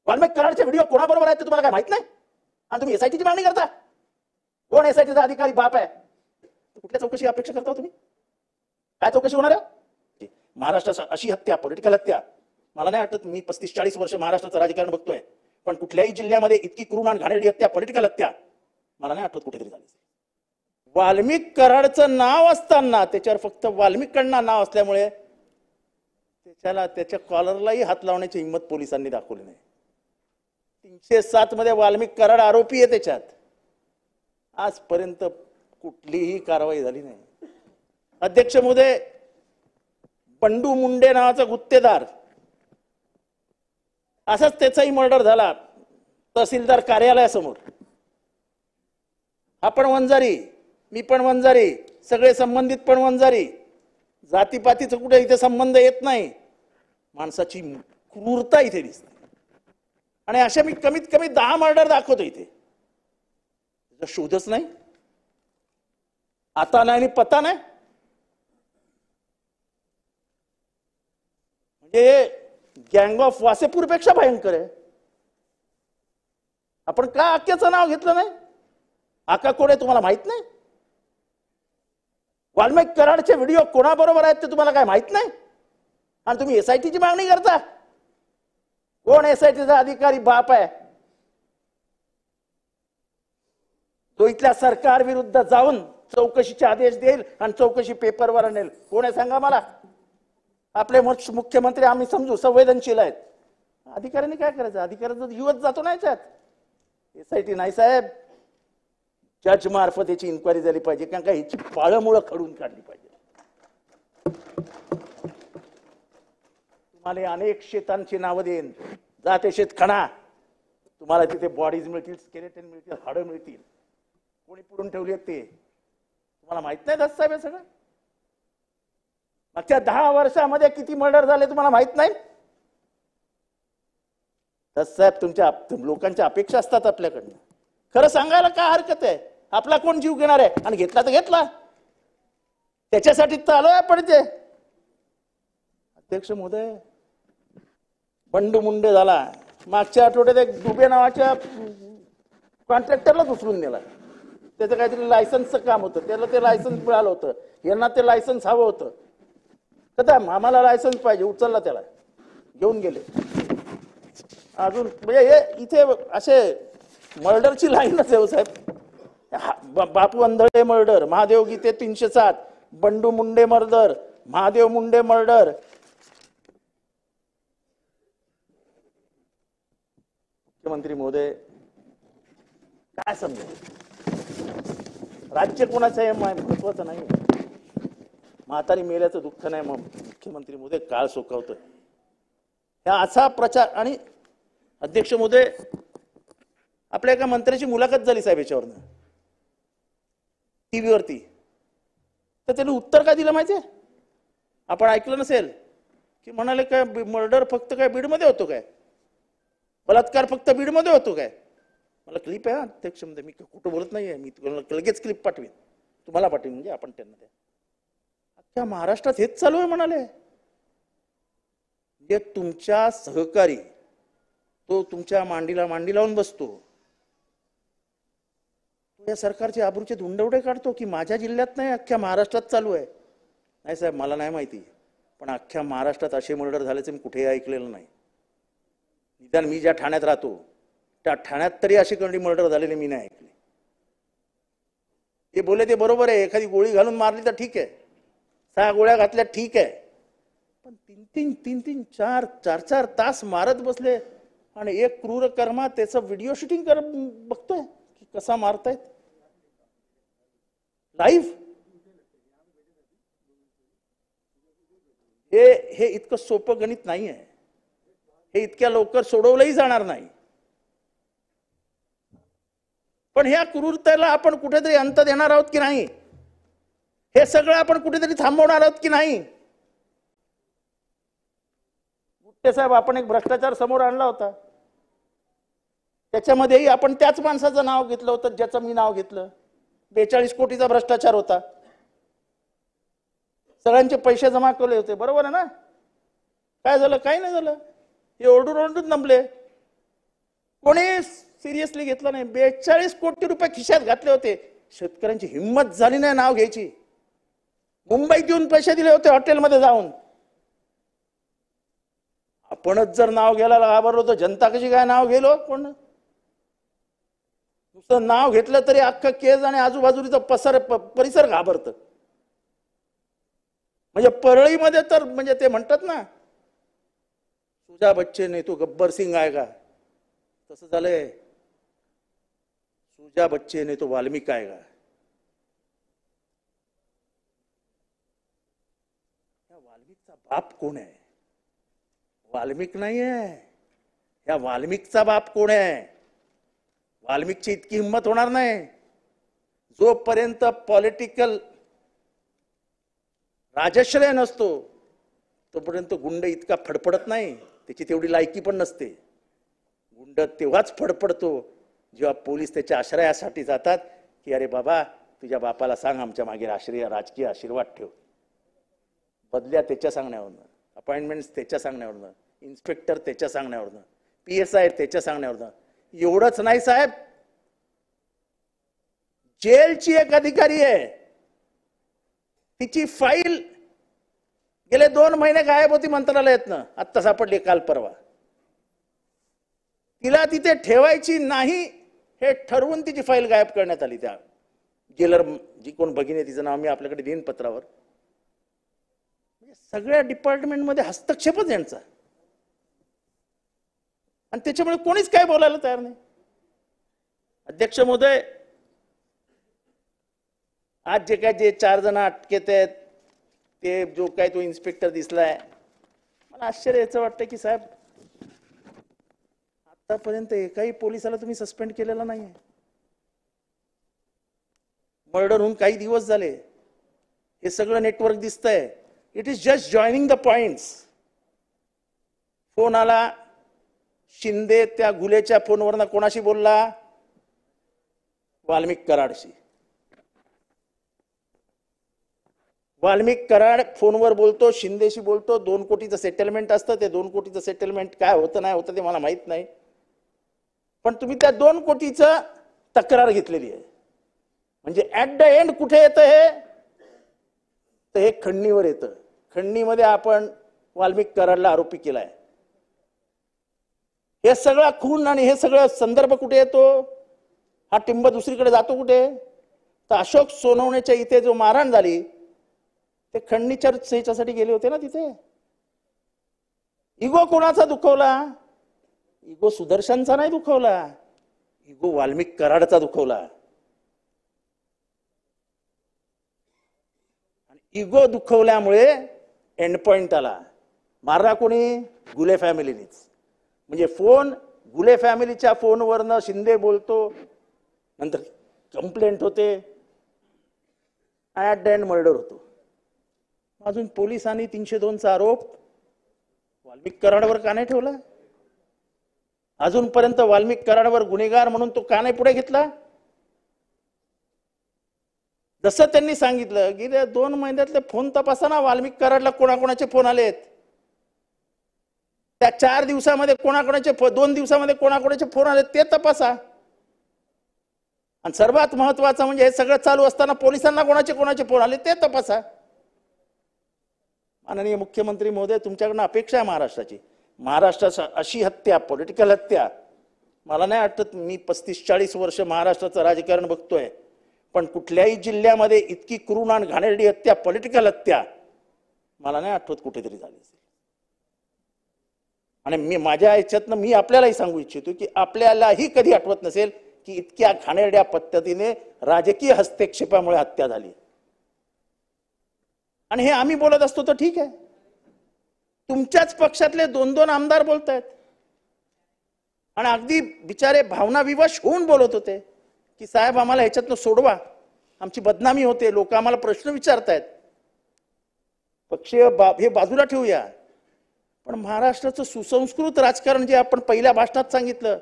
Valmik कराडचे video कोणाबरोबर आहेत ते तुम्हाला काय माहित नाही आणि तुम्ही एसआयटीची मागणी करता? कोण एसआयटीचा अधिकारी बाप आहे? कुठल्या चौकशी अपेक्षा करता तुम्ही? काय चौकशी होणार आहे? महाराष्ट्रात अशी हत्या, पॉलिटिकल हत्या मला नाही वाटत. मी 35-40 वर्ष महाराष्ट्राचं राजकारण बघतोय, पण कुठल्याही जिल्ह्यामध्ये इतकी क्रूर आणि घाणेरडी हत्या, पॉलिटिकल हत्या मला नाही आठवत कुठेतरी झाली. वाल्मिक कराडचं नाव असताना त्याच्यावर फक्त वाल्मिकांना नाव असल्यामुळे त्याच्या कॉलरलाही हात लावण्याची हिंमत पोलिसांनी दाखवली नाही. 307 मध्ये वाल्मिक कराड आरोपी आहे. त्याच्यात आजपर्यंत कुठलीही कारवाई झाली नाही. अध्यक्ष महोदय, बंडू मुंडे नावाचा गुत्तेदार, असाच त्याचाही मर्डर झाला तहसीलदार कार्यालयासमोर. हा पण वंजारी, मी पण वंजारी, सगळे संबंधित पण वंजारी. जातीपातीचं कुठे इथे संबंध येत नाही. माणसाची क्रूरता इथे दिसते. आणि अशा मी कमीत कमी 10 मर्डर दाखवतो इथे. त्याचा शोधच नाही, आता नाही आणि पता नाही. म्हणजे गँग ऑफ वासेपूर पेक्षा भयंकर आहे. आपण का आक्याचं नाव घेतलं नाही? आका कोण आहे तुम्हाला माहित नाही? वाल्मिक कराडचे व्हिडिओ कोणाबरोबर आहेत ते तुम्हाला काय माहित नाही आणि तुम्ही एसआयटीची मागणी करता? कोण एसआयटीचा अधिकारी बाप आहे? तो इथल्या सरकार विरुद्ध जाऊन चौकशीचे आदेश देईल आणि चौकशी पेपरवर आणेल. कोण आहे सांगा मला? आपले मुख्यमंत्री आम्ही समजू संवेदनशील आहेत. अधिकाऱ्यांनी काय करायचं? अधिकाऱ्याचा युवच जातो नाही त्यात. एसआयटी नाही साहेब, जज मार्फत याची इन्क्वायरी झाली पाहिजे, कारण का ह्याची पाळमुळं खडून काढली पाहिजे. तुम्हाला अनेक शेतांची नावं देईन, जा ते शेत खणा, तुम्हाला तिथे बॉडीज मिळतील, स्केलेटन मिळतील, हाडं मिळतील. कोणी पुढून ठेवली आहेत ते तुम्हाला माहित नाही दस साहेब? हे सगळं मागच्या 10 वर्षामध्ये किती मर्डर झाले तुम्हाला माहित नाही? दस साहेब, तुमच्या लोकांच्या अपेक्षा असतात आपल्याकडनं. खरं सांगायला काय हरकत आहे? आपला कोण जीव घेणार आहे? आणि घेतला तर घेतला, त्याच्यासाठी तर आलोय आपण ते. अध्यक्ष महोदय, बंडू मुंडे झाला. मागच्या आठवड्यात एक दुबे नावाच्या कॉन्ट्रॅक्टरला उचलून नेला. त्याचं काहीतरी लायसन्सचं काम होतं, त्याला ते लायसन्स मिळालं होतं, यांना ते लायसन्स हवं होतं. कदम आम्हाला लायसन्स पाहिजे, उचलला, त्याला घेऊन गेले. अजून म्हणजे हे इथे असे मर्डरची लाईनच आहे साहेब. बापू अंधळे मर्डर, महादेव गीते 307, बंडू मुंडे मर्डर, महादेव मुंडे मर्डर. मुख्यमंत्री महोदय, काय समजेल? राज्य कोणाचं आहे महत्वाचं नाही, म्हातारी मेल्याचं दुःख नाही. मग मुख्यमंत्री महोदय काळ सोकावतोय ह्या असा प्रचार. आणि अध्यक्ष महोदय, आपल्या एका मंत्र्याची मुलाखत झाली साहेब याच्यावरनं टीव्हीवरती, तर त्यांनी उत्तर काय दिलं माहितीये? आपण ऐकलं नसेल की म्हणाले काय मर्डर फक्त काय बीडमध्ये होतो काय? बलात्कार फक्त बीडमध्ये होतो काय? मला क्लिप आहे अध्यक्ष महोदय, मी कुठं बोलत नाहीये, मी तुम्हाला लगेच क्लिप पाठवीन, तुम्हाला पाठवीन, म्हणजे आपण त्यांना द्या. अख्ख्या महाराष्ट्रात हेच चालू आहे म्हणाले. जे तुमच्या सहकारी, तो तुमच्या मांडीला मांडी लावून बसतो, तो या सरकारचे आबरूचे धुंडवडे काढतो की माझ्या जिल्ह्यात नाही अख्ख्या महाराष्ट्रात चालू आहे. नाही साहेब, मला नाही माहिती, पण अख्ख्या महाराष्ट्रात असे मर्डर झाल्याचे मी कुठेही ऐकलेलं नाही. निदान मी ज्या ठाण्यात राहतो त्या ठाण्यात तरी अशी कोणती मर्डर झालेली मी नाही ऐकली. ते बोले ते बरोबर आहे, एखादी गोळी घालून मारली तर ठीक आहे, 6 गोळ्या घातल्या ठीक आहे, पण 3-3, 4-4 तास मारत बसले आणि एक क्रूर कर्मा त्याचं व्हिडिओ शूटिंग करत बघतोय की कसा मारतायत लाईव्ह. हे इतकं सोपं गणित नाही आहे, हे इतक्या लवकर सोडवलंही जाणार नाही. पण ह्या क्रूरतेला आपण कुठेतरी अंत देणार आहोत की नाही? हे सगळं आपण कुठेतरी थांबवणार आहोत की नाही? गुट्टे साहेब, आपण एक भ्रष्टाचार समोर आणला होता, त्याच्यामध्येही आपण त्याच माणसाचं नाव घेतलं होतं ज्याचं मी नाव घेतलं. 42 कोटीचा भ्रष्टाचार होता, सगळ्यांचे पैसे जमा केले होते, बरोबर आहे ना? काय झालं? काही नाही झालं. हे ओरडून ओरडून नंबले. कोणी सिरियसली घेतलं नाही. 42 कोटी रुपये खिशात घातले होते. शेतकऱ्यांची हिंमत झाली नाही नाव घ्यायची. मुंबईत येऊन पैसे दिले होते हॉटेलमध्ये जाऊन. आपणच जर नाव घ्यायला घाबरलो तर जनता कशी काय नाव गेलो. कोण नुसतं नाव घेतलं तरी अख्खं केज आणि आजूबाजूचा परिसर घाबरतं. म्हणजे परळीमध्ये तर म्हणजे ते म्हणतात ना, सुजा बच्चे नाही तो गब्बर सिंग आएगा, तसं झालंय. सुजा बच्चे नाही तो वाल्मिक आएगा. वाल्मिकचा बाप कोण आहे? वाल्मिक नाही आहे. या वाल्मिकचा बाप कोण आहे? वाल्मिकची इतकी हिंमत होणार नाही. जोपर्यंत पॉलिटिकल राजश्रय नसतो तोपर्यंत गुंड इतका फडफडत नाही. त्याची तेवढी लायकी पण नसते. गुंड तेव्हाच फडफडतो जेव्हा पोलीस त्याच्या आश्रयासाठी जातात की अरे बाबा तुझ्या बापाला सांग आमच्या मागे राजकीय आशीर्वाद ठेव. बदल्या त्याच्या सांगण्यावरनं, अपॉइंटमेंट त्याच्या सांगण्यावरनं, इन्स्पेक्टर त्याच्या सांगण्यावरनं, PSI त्याच्या सांगण्यावरनं. एवढंच नाही साहेब, जेलची एक अधिकारी आहे, तिची फाईल गेले 2 महिने गायब होती मंत्रालयातनं. आत्ता सापडली काल परवा. तिला तिथे ठेवायची नाही हे ठरवून तिची फाईल गायब करण्यात आली. त्या जेलर जी कोण भगिनी तिचं नाव मी आपल्याकडे देईन पत्रावर. सगळ्या डिपार्टमेंटमध्ये हस्तक्षेपच यांचा. आणि त्याच्यामुळे कोणीच काय बोलायला तयार नाही. अध्यक्ष महोदय, आज जे 4 जण अटकेत आहेत, ते जो काय तो इन्स्पेक्टर दिसलाय, मला आश्चर्य याचं वाटतं की साहेब आतापर्यंत एकाही पोलिसाला तुम्ही सस्पेंड केलेला नाहीये. मर्डर होऊन काही दिवस झाले, हे सगळं नेटवर्क दिसतंय. It is just joining the points. Phone आला, शिंदे त्या गुलेच्या फोनवरनं कोणाशी बोलला? वाल्मिक कराडशी. वाल्मिक कराड फोनवर बोलतो, शिंदेशी बोलतो. 2 कोटीचं सेटलमेंट असतं. ते 2 कोटीचं सेटलमेंट काय होतं नाही होतं ते मला माहित नाही. पण तुम्ही त्या 2 कोटीचं तक्रार घेतलेली आहे. म्हणजे ऍट द एंड कुठे येतं हे? तर हे खंडणीवर येतं. खंडणीमध्ये आपण वाल्मिक कराडला आरोपी केलाय. हे सगळा खून आणि हे सगळं संदर्भ कुठे येतो? हा टिंब दुसरीकडे जातो कुठे? तर अशोक सोनवणेच्या इथे जो मारहाण झाली ते खंडणीच्या ह्याच्यासाठी गेले होते ना तिथे. इगो कोणाचा दुखवला? इगो सुदर्शनचा नाही दुखवला, इगो वाल्मिक कराडचा दुखवला. आणि इगो दुखवल्यामुळे एंड पॉइंट आला. मारला कोणी? गुले फॅमिलीनीच. म्हणजे फोन गुले फॅमिलीच्या फोनवरनं शिंदे बोलतो, नंतर कंप्लेंट होते, ऍट द एंड मर्डर होतो. अजून पोलिसांनी 302चा आरोप वाल्मिक कराडवर का नाही ठेवला? अजूनपर्यंत वाल्मिक कराडवर गुन्हेगार म्हणून तो का नाही पुढे घेतला? जसं त्यांनी सांगितलं की 2 महिन्यातले फोन तपासा ना, वाल्मिक कराडला कोणाकोणाचे फोन आलेत. त्या 4 दिवसामध्ये कोणाकोणाचे 2 दिवसामध्ये कोणाकोणाचे फोन आले ते तपासा. आणि सर्वात महत्वाचं म्हणजे हे सगळं चालू असताना पोलिसांना कोणाचे फोन आले ते तपासा. माननीय मुख्यमंत्री महोदय, तुमच्याकडनं अपेक्षा आहे महाराष्ट्राची. महाराष्ट्राची अशी हत्या, पॉलिटिकल हत्या, मला नाही वाटत. मी 35-40 वर्ष महाराष्ट्राचं राजकारण बघतोय, पण कुठल्याही जिल्ह्यामध्ये इतकी क्रूर आणि घाणेरडी हत्या, पॉलिटिकल हत्या मला नाही आठवत कुठेतरी झाली असेल. आणि मी माझ्या याच्यातनं मी आपल्यालाही सांगू इच्छितो की आपल्यालाही कधी आठवत नसेल की इतक्या घाणेरड्या पद्धतीने राजकीय हस्तक्षेपामुळे हत्या झाली. आणि हे आम्ही बोलत असतो तर ठीक आहे, तुमच्याच पक्षातले 2-2 आमदार बोलतायत आणि अगदी बिचारे भावनाविवश होऊन बोलत होते की साहेब आम्हाला ह्याच्यातनं सोडवा, आमची बदनामी होते, लोक आम्हाला प्रश्न विचारतायत. पक्षीय हे बाजूला ठेवूया, पण महाराष्ट्राचं सुसंस्कृत राजकारण जे आपण पहिल्या भाषणात सांगितलं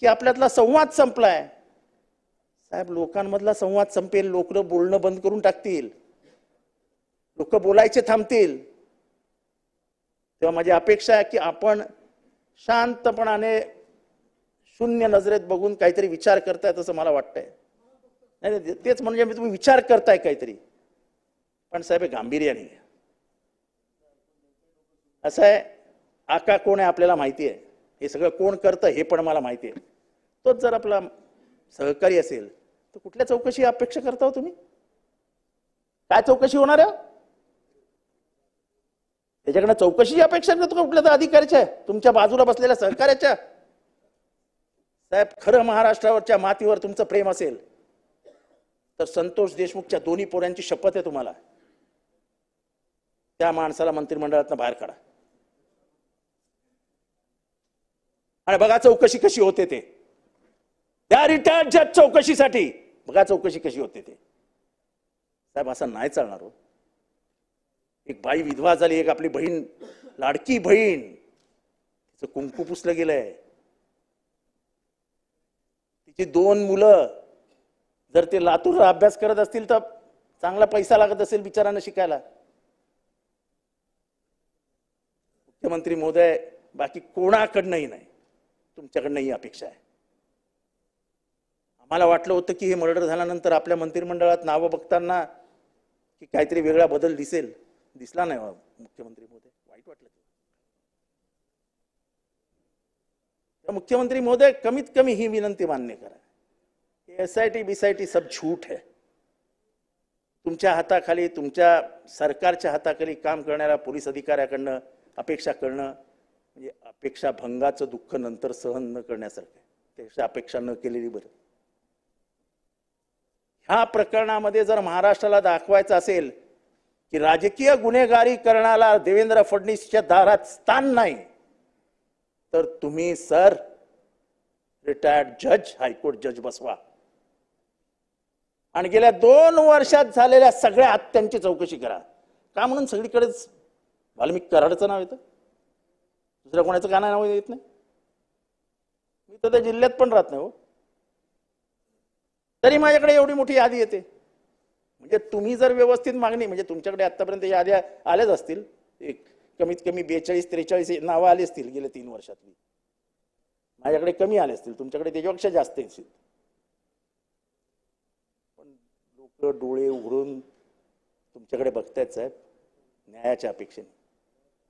की आपल्यातला संवाद संपलाय. साहेब, लोकांमधला संवाद संपेल, लोक बोलणं बंद करून टाकतील, लोक बोलायचे थांबतील. तेव्हा माझी अपेक्षा आहे की आपण शांतपणाने शून्य नजरेत बघून काहीतरी विचार करतायत असं मला वाटतंय. नाही तेच म्हणजे तुम्ही विचार करताय काहीतरी, पण साहेब हे गांभीर्याने असं आहे. आका कोण आहे आपल्याला माहिती आहे, हे सगळं कोण करतं हे पण मला माहिती आहे. तोच जर आपला सहकारी असेल तर कुठल्या चौकशी अपेक्षा करता हो तुम्ही? काय चौकशी होणार आहे? त्याच्याकडनं चौकशी अपेक्षा करतो का कुठल्या तर अधिकाऱ्याच्या, तुमच्या बाजूला बसलेल्या सहकार्याच्या? साहेब खरं महाराष्ट्रावरच्या मातीवर तुमचं प्रेम असेल तर संतोष देशमुखच्या दोन्ही पोरांची शपथ आहे तुम्हाला, त्या माणसाला मंत्रिमंडळातनं बाहेर काढा आणि बघा चौकशी कशी होते ते. त्या रिटायर्ड जज चौकशीसाठी बघा चौकशी कशी होते ते. साहेब असं नाही चालणार हो. एक बाई विधवा झाली, एक आपली बहीण, लाडकी बहीण, तिचं कुंकू पुसलं गेलंय, तिची 2 मुलं जर ते लातूरला अभ्यास करत असतील तर चांगला पैसा लागत असेल बिचारांना शिकायला. मुख्यमंत्री महोदय बाकी कोणाकडनंही नाही, तुमच्याकडनं ही अपेक्षा आहे. आम्हाला वाटलं होतं की हे मर्डर झाल्यानंतर आपल्या मंत्रिमंडळात नावं बघताना की काहीतरी वेगळा बदल दिसेल, दिसला नाही मुख्यमंत्री महोदय. वाईट वाटलं. मुख्यमंत्री महोदय कमीत कमी ही विनंती मान्य करा, SIT BIT सब झूठ है. तुमच्या हाताखाली, तुमच्या सरकारच्या हाताखाली काम करणाऱ्या पोलीस अधिकाऱ्याकडनं अपेक्षा करणं म्हणजे अपेक्षा भंगाचं दुःख नंतर सहन न करण्यासारखं. त्यापेक्षा अपेक्षा न केलेली बरं. ह्या प्रकरणामध्ये जर महाराष्ट्राला दाखवायचं असेल की राजकीय गुन्हेगारी करण्याला देवेंद्र फडणवीसच्या दारात स्थान नाही, तर तुम्ही सर रिटायर्ड जज, हायकोर्ट जज बसवा आणि गेल्या 2 वर्षात झालेल्या सगळ्या हत्यांची चौकशी करा. का म्हणून सगळीकडेच वाल्मिक कराडचं नाव येतं, दुसऱ्या कोणाचं का नाव येत नाही? मी तर त्या जिल्ह्यात पण राहत नाही हो, तरी माझ्याकडे एवढी मोठी यादी येते. म्हणजे तुम्ही जर व्यवस्थित मागणी, म्हणजे तुमच्याकडे आतापर्यंत याद्या आल्याच असतील, एक कमीत कमी 42-43 नावं आली असतील गेल्या 3 वर्षातली. माझ्याकडे कमी आले असतील, तुमच्याकडे त्याच्यापेक्षा जास्त असतील. पण लोक डोळे उघडून तुमच्याकडे बघतायत साहेब, न्यायाच्या अपेक्षेने.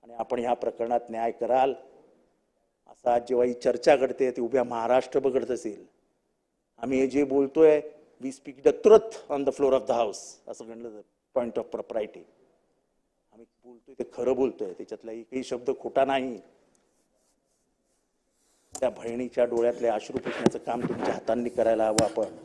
आणि आपण ह्या प्रकरणात न्याय कराल असा आज जेव्हा ही चर्चा घडते ती उभ्या महाराष्ट्र बघत असेल. आम्ही हे जे बोलतोय, we speak the truth on the floor of the house असं म्हणलं, पॉइंट ऑफ प्रॉपर्टी. आम्ही बोलतोय ते खरं बोलतोय, त्याच्यातला एकही शब्द खोटा नाही. त्या बहिणीच्या डोळ्यातले अश्रू पुसण्याचं काम तुमच्या हातांनी करायला हवं आपण.